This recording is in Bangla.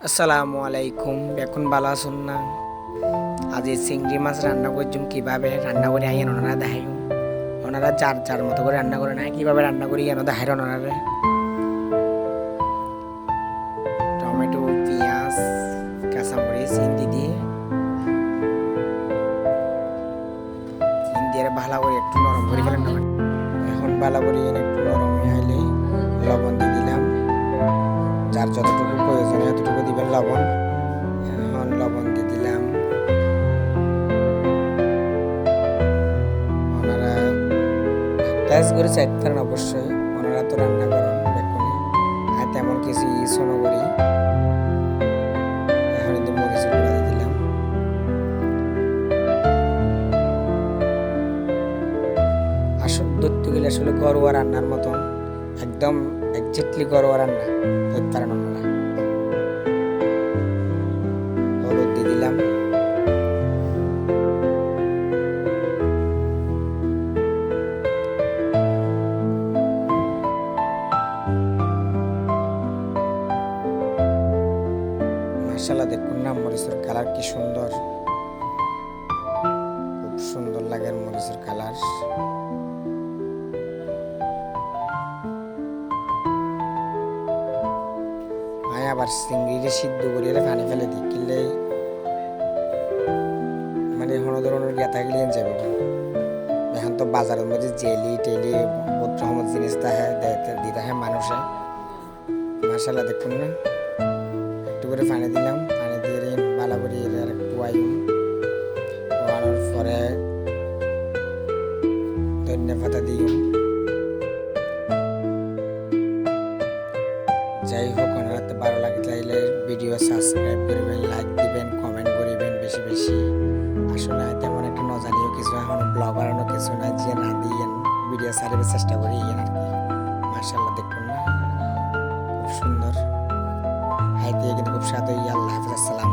আসসালামু আলাইকুম। এখন ভালো আছেন না? আজ এই চিংড়ি মাছ রান্না করছুম, কিভাবে রান্না করে আইয়েন ওনারা দেখাই। ওনারা চার চার মতো করে রান্না করে না, কিভাবে রান্না করি কেন দেখাই ওনারা। টমেটো, পেঁয়াজ, কাঁচামরিচ, হিন্দি দিয়ে ভালো করে একটু নরম করে ফেলেন। এখন ভালো করে একটু নরম হয়ে আইলে লবণ দিয়ে দিলাম। যার যতটুকু প্রয়োজন এতটুকু দিবেন লবণ। এখন লবণ দিয়ে দিলাম। ওনারা টেস্ট করে চেক করেন অবশ্যই, ওনারা তো রান্না করেন বেকুনি আর তেমন কিছু ইউজও করি। এখন কিন্তু মরিচের গুঁড়া দিয়ে দিলাম। আসলে ধরতে গেলে আসলে ঘরোয়া রান্নার মতন একদম একজ্যাক্টলি ঘরোয়া রান্না ধরতে পারেন ওনারা। হলুদ দিয়ে দিলাম। মাশাআল্লাহ, দেখুন না মরিচের কালার কি সুন্দর, খুব সুন্দর লাগে মরিচের কালার। আমি আবার চিংড়িরে সিদ্ধ করে পানি ফেলে দিই, কিনলে মানে কোনো ধরনের গেতা গিলিয়ে যাবে। এখন তো বাজারের মধ্যে জেলি টেলি বহুত রকমের জিনিস দিতে হয় মানুষে। মাশাআল্লাহ, দেখুন না একটু করে পানি দিলাম, পানি দিয়ে ভালো করে ওয়ানোর পরে ধনিয়া পাতা দিই। যাই হোক, ওনারা ভালো লাগে চাইলে ভিডিও সাবস্ক্রাইব করবেন, লাইক দিবেন, কমেন্ট করিবেন বেশি বেশি। আসলে তেমন একটা নজানিও কিছু এখন ব্লগ বানানো কিছু না, যে না দিয়ে ভিডিও সারিবার চেষ্টা করি আর কি। মাশাআল্লাহ, দেখুন না খুব সুন্দর, হাই দিয়ে কিন্তু খুব স্বাদ। আল্লাহ হাফেজ, আসসালাম।